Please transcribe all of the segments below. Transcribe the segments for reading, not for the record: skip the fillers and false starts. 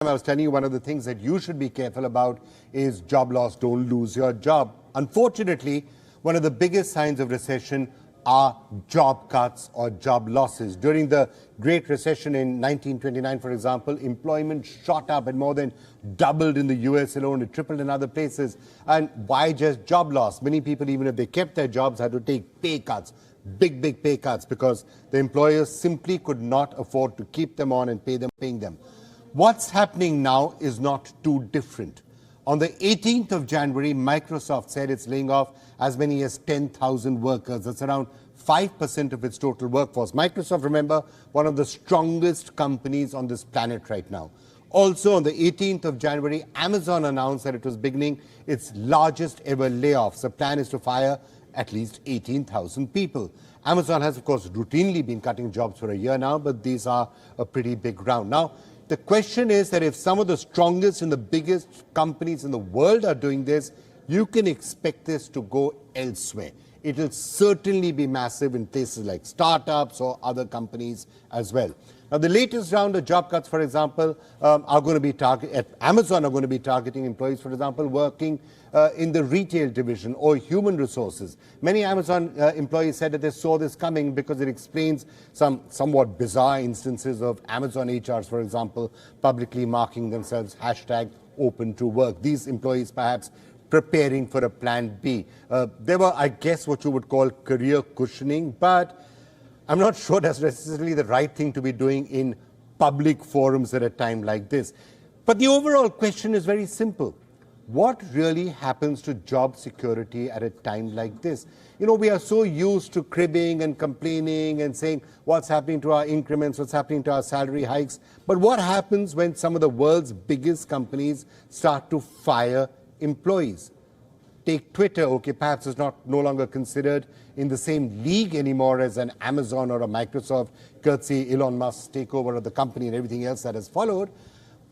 I was telling you one of the things that you should be careful about is job loss. Don't lose your job. Unfortunately, one of the biggest signs of recession are job cuts or job losses. During the Great Recession in 1929, for example, employment shot up and more than doubled in the US alone. It tripled in other places. And why just job loss? Many people, even if they kept their jobs, had to take pay cuts, big pay cuts, because the employers simply could not afford to keep them on and paying them. What's happening now is not too different. On the 18th of January, Microsoft said it's laying off as many as 10,000 workers. That's around 5% of its total workforce. Microsoft, remember, one of the strongest companies on this planet right now. Also, on the 18th of January, Amazon announced that it was beginning its largest ever layoffs. The plan is to fire at least 18,000 people. Amazon has, of course, routinely been cutting jobs for a year now, but these are a pretty big round. Now, the question is that if some of the strongest and the biggest companies in the world are doing this, you can expect this to go elsewhere. It will certainly be massive in places like startups or other companies as well. Now, the latest round of job cuts, for example, are going to be at Amazon are going to be targeting employees, for example, working in the retail division or human resources. Many Amazon employees said that they saw this coming because it explains some somewhat bizarre instances of Amazon HRs, for example, publicly marking themselves #open to work. These employees perhaps preparing for a plan B. They were, I guess, what you would call career cushioning, but I'm not sure that's necessarily the right thing to be doing in public forums at a time like this. But the overall question is very simple. What really happens to job security at a time like this? You know, we are so used to cribbing and complaining and saying what's happening to our increments, what's happening to our salary hikes. But what happens when some of the world's biggest companies start to fire employees? Take Twitter, okay, perhaps it's no longer considered in the same league anymore as an Amazon or a Microsoft, courtesy Elon Musk's takeover of the company and everything else that has followed.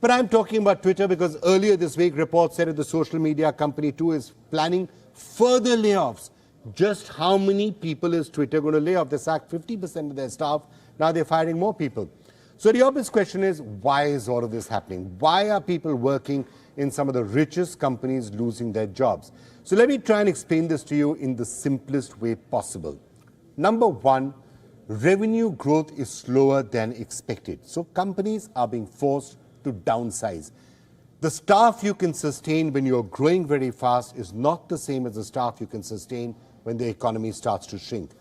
But I'm talking about Twitter because earlier this week, reports said that the social media company too is planning further layoffs. Just how many people is Twitter going to lay off? They sacked 50% of their staff. Now they're firing more people. So the obvious question is, why is all of this happening? Why are people working in some of the richest companies losing their jobs? So let me try and explain this to you in the simplest way possible. Number one, revenue growth is slower than expected. So companies are being forced to downsize. The staff you can sustain when you're growing very fast is not the same as the staff you can sustain when the economy starts to shrink.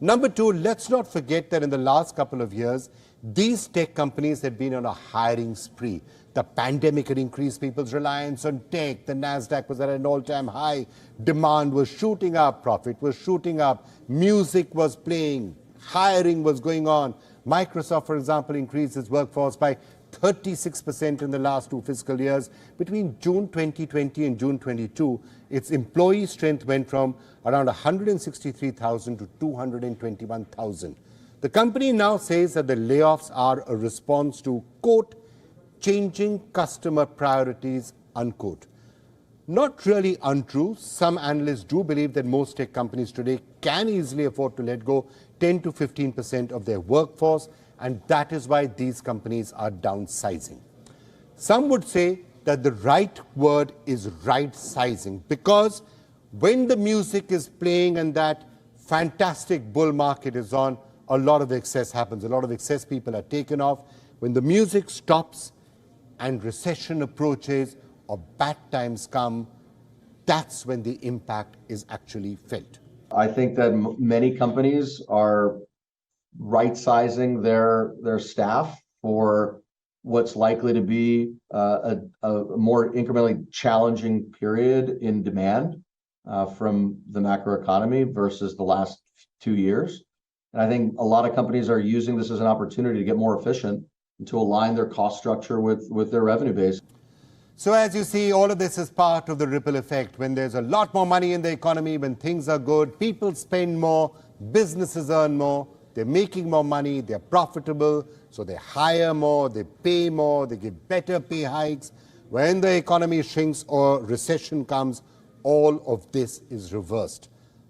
Number two, let's not forget that in the last couple of years, these tech companies had been on a hiring spree. The pandemic had increased people's reliance on tech. The NASDAQ was at an all-time high. Demand was shooting up. Profit was shooting up. Music was playing. Hiring was going on. Microsoft, for example, increased its workforce by 36% in the last 2 fiscal years. Between June 2020 and June 22, its employee strength went from around 163,000 to 221,000. The company now says that the layoffs are a response to, quote, changing customer priorities, unquote. Not really untrue. Some analysts do believe that most tech companies today can easily afford to let go 10 to 15% of their workforce, and that is why these companies are downsizing. Some would say that the right word is right sizing, because when the music is playing and that fantastic bull market is on, a lot of excess happens. A lot of excess people are taken off. When the music stops and recession approaches or bad times come, that's when the impact is actually felt. I think that many companies are right-sizing their staff for what's likely to be a more incrementally challenging period in demand from the macroeconomy versus the last 2 years. And I think a lot of companies are using this as an opportunity to get more efficient and to align their cost structure with their revenue base. So as you see, all of this is part of the ripple effect. When there's a lot more money in the economy, when things are good, people spend more, businesses earn more, they're making more money, they're profitable, so they hire more, they pay more, they give better pay hikes. When the economy shrinks or recession comes, all of this is reversed.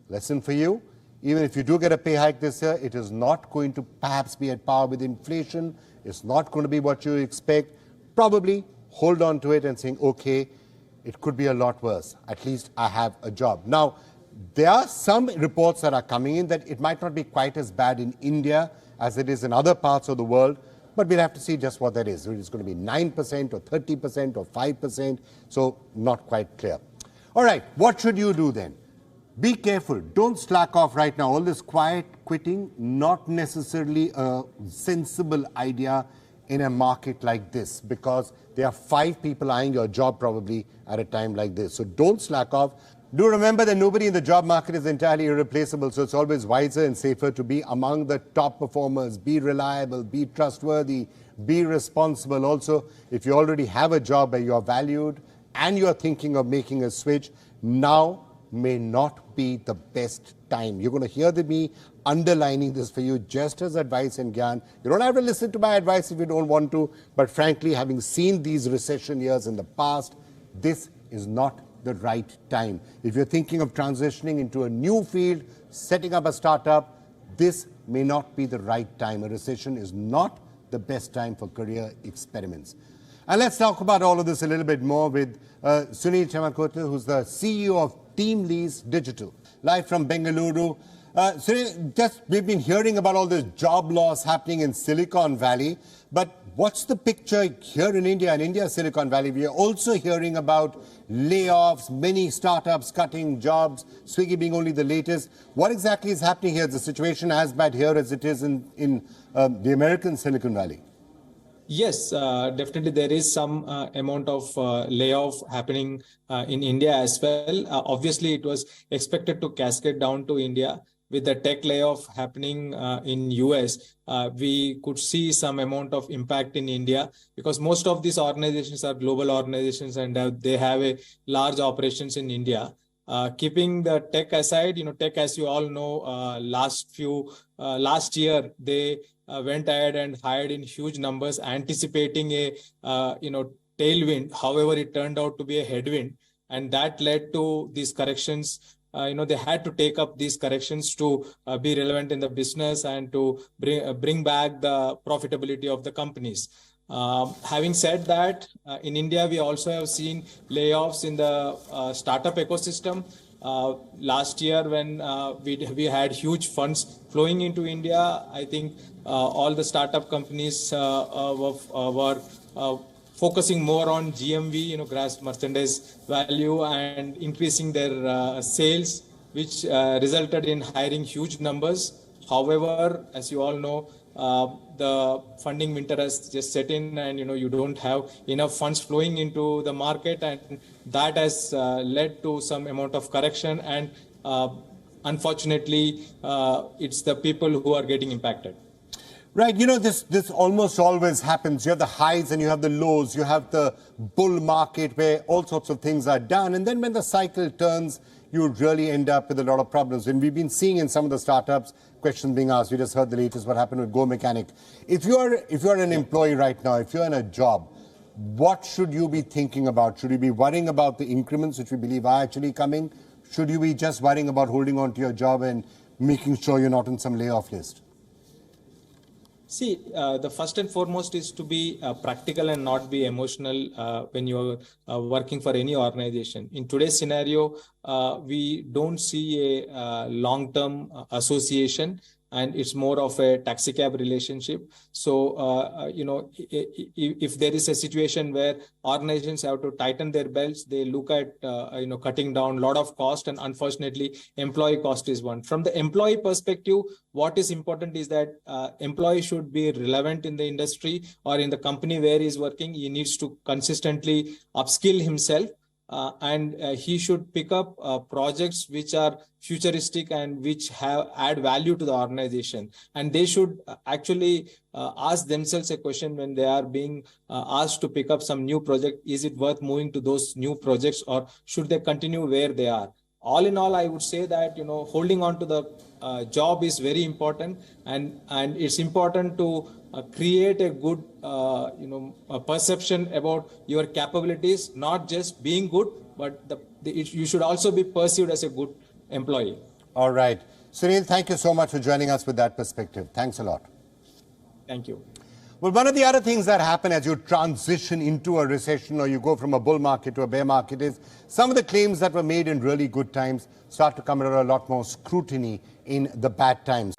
Lesson for you, even if you do get a pay hike this year, it is not going to perhaps be at par with inflation. It's not going to be what you expect. Probably hold on to it and saying, okay, it could be a lot worse. At least I have a job. Now, there are some reports that are coming in that it might not be quite as bad in India as it is in other parts of the world, but we'll have to see just what that is. It's going to be 9% or 30% or 5%, so not quite clear. All right, what should you do then? Be careful. Don't slack off right now. All this quiet quitting, not necessarily a sensible idea in a market like this, because there are 5 people eyeing your job probably at a time like this. So don't slack off. Do remember that nobody in the job market is entirely irreplaceable, so it's always wiser and safer to be among the top performers. Be reliable, be trustworthy, be responsible. Also, if you already have a job where you're valued and you're thinking of making a switch, now may not be the best time. You're going to hear me underlining this for you just as advice and gyan. You don't have to listen to my advice if you don't want to, but frankly, having seen these recession years in the past, this is not the right time. If you're thinking of transitioning into a new field, setting up a startup, this may not be the right time. A recession is not the best time for career experiments. And let's talk about all of this a little bit more with Sunil Chemakotil, who's the CEO of Team Lease Digital, live from Bengaluru. Sunil, we've been hearing about all this job loss happening in Silicon Valley, but what's the picture here in India and India's Silicon Valley? We are also hearing about layoffs, many startups cutting jobs, Swiggy being only the latest. What exactly is happening here? Is the situation as bad here as it is in the American Silicon Valley? Yes, definitely there is some amount of layoff happening in India as well. Obviously, it was expected to cascade down to India. With the tech layoff happening in US, we could see some amount of impact in India because most of these organizations are global organizations and they have a large operations in India. Keeping the tech aside, tech, as you all know, last year, they went ahead and hired in huge numbers, anticipating a, tailwind. However, it turned out to be a headwind, and that led to these corrections. They had to take up these corrections to be relevant in the business and to bring back the profitability of the companies. Having said that, in India, we also have seen layoffs in the startup ecosystem. Last year, when we had huge funds flowing into India, I think all the startup companies were focusing more on GMV, gross merchandise value, and increasing their sales, which resulted in hiring huge numbers. However, as you all know, the funding winter has just set in, and you don't have enough funds flowing into the market, and that has led to some amount of correction. And unfortunately, it's the people who are getting impacted. Right, this almost always happens. You have the highs and you have the lows. You have the bull market where all sorts of things are done. And then when the cycle turns, you really end up with a lot of problems. And we've been seeing in some of the startups, questions being asked. We just heard the latest, what happened with Go Mechanic. If you're an employee right now, if you're in a job, what should you be thinking about? Should you be worrying about the increments, which we believe are actually coming? Should you be just worrying about holding on to your job and making sure you're not on some layoff list? See, the first and foremost is to be practical and not be emotional when you're working for any organization. In today's scenario, we don't see a long-term association, and it's more of a taxi cab relationship. So, if there is a situation where organizations have to tighten their belts, they look at, cutting down a lot of cost, and unfortunately, employee cost is one. From the employee perspective, what is important is that employee should be relevant in the industry or in the company where he's working. He needs to consistently upskill himself. And he should pick up projects which are futuristic and which add value to the organization. And they should actually ask themselves a question when they are being asked to pick up some new project. Is it worth moving to those new projects, or should they continue where they are? All in all, I would say that, holding on to the job is very important, and it's important to create a good, a perception about your capabilities, not just being good, but you should also be perceived as a good employee. All right. Sunil, thank you so much for joining us with that perspective. Thanks a lot. Thank you. Well, one of the other things that happen as you transition into a recession or you go from a bull market to a bear market is some of the claims that were made in really good times start to come under a lot more scrutiny in the bad times.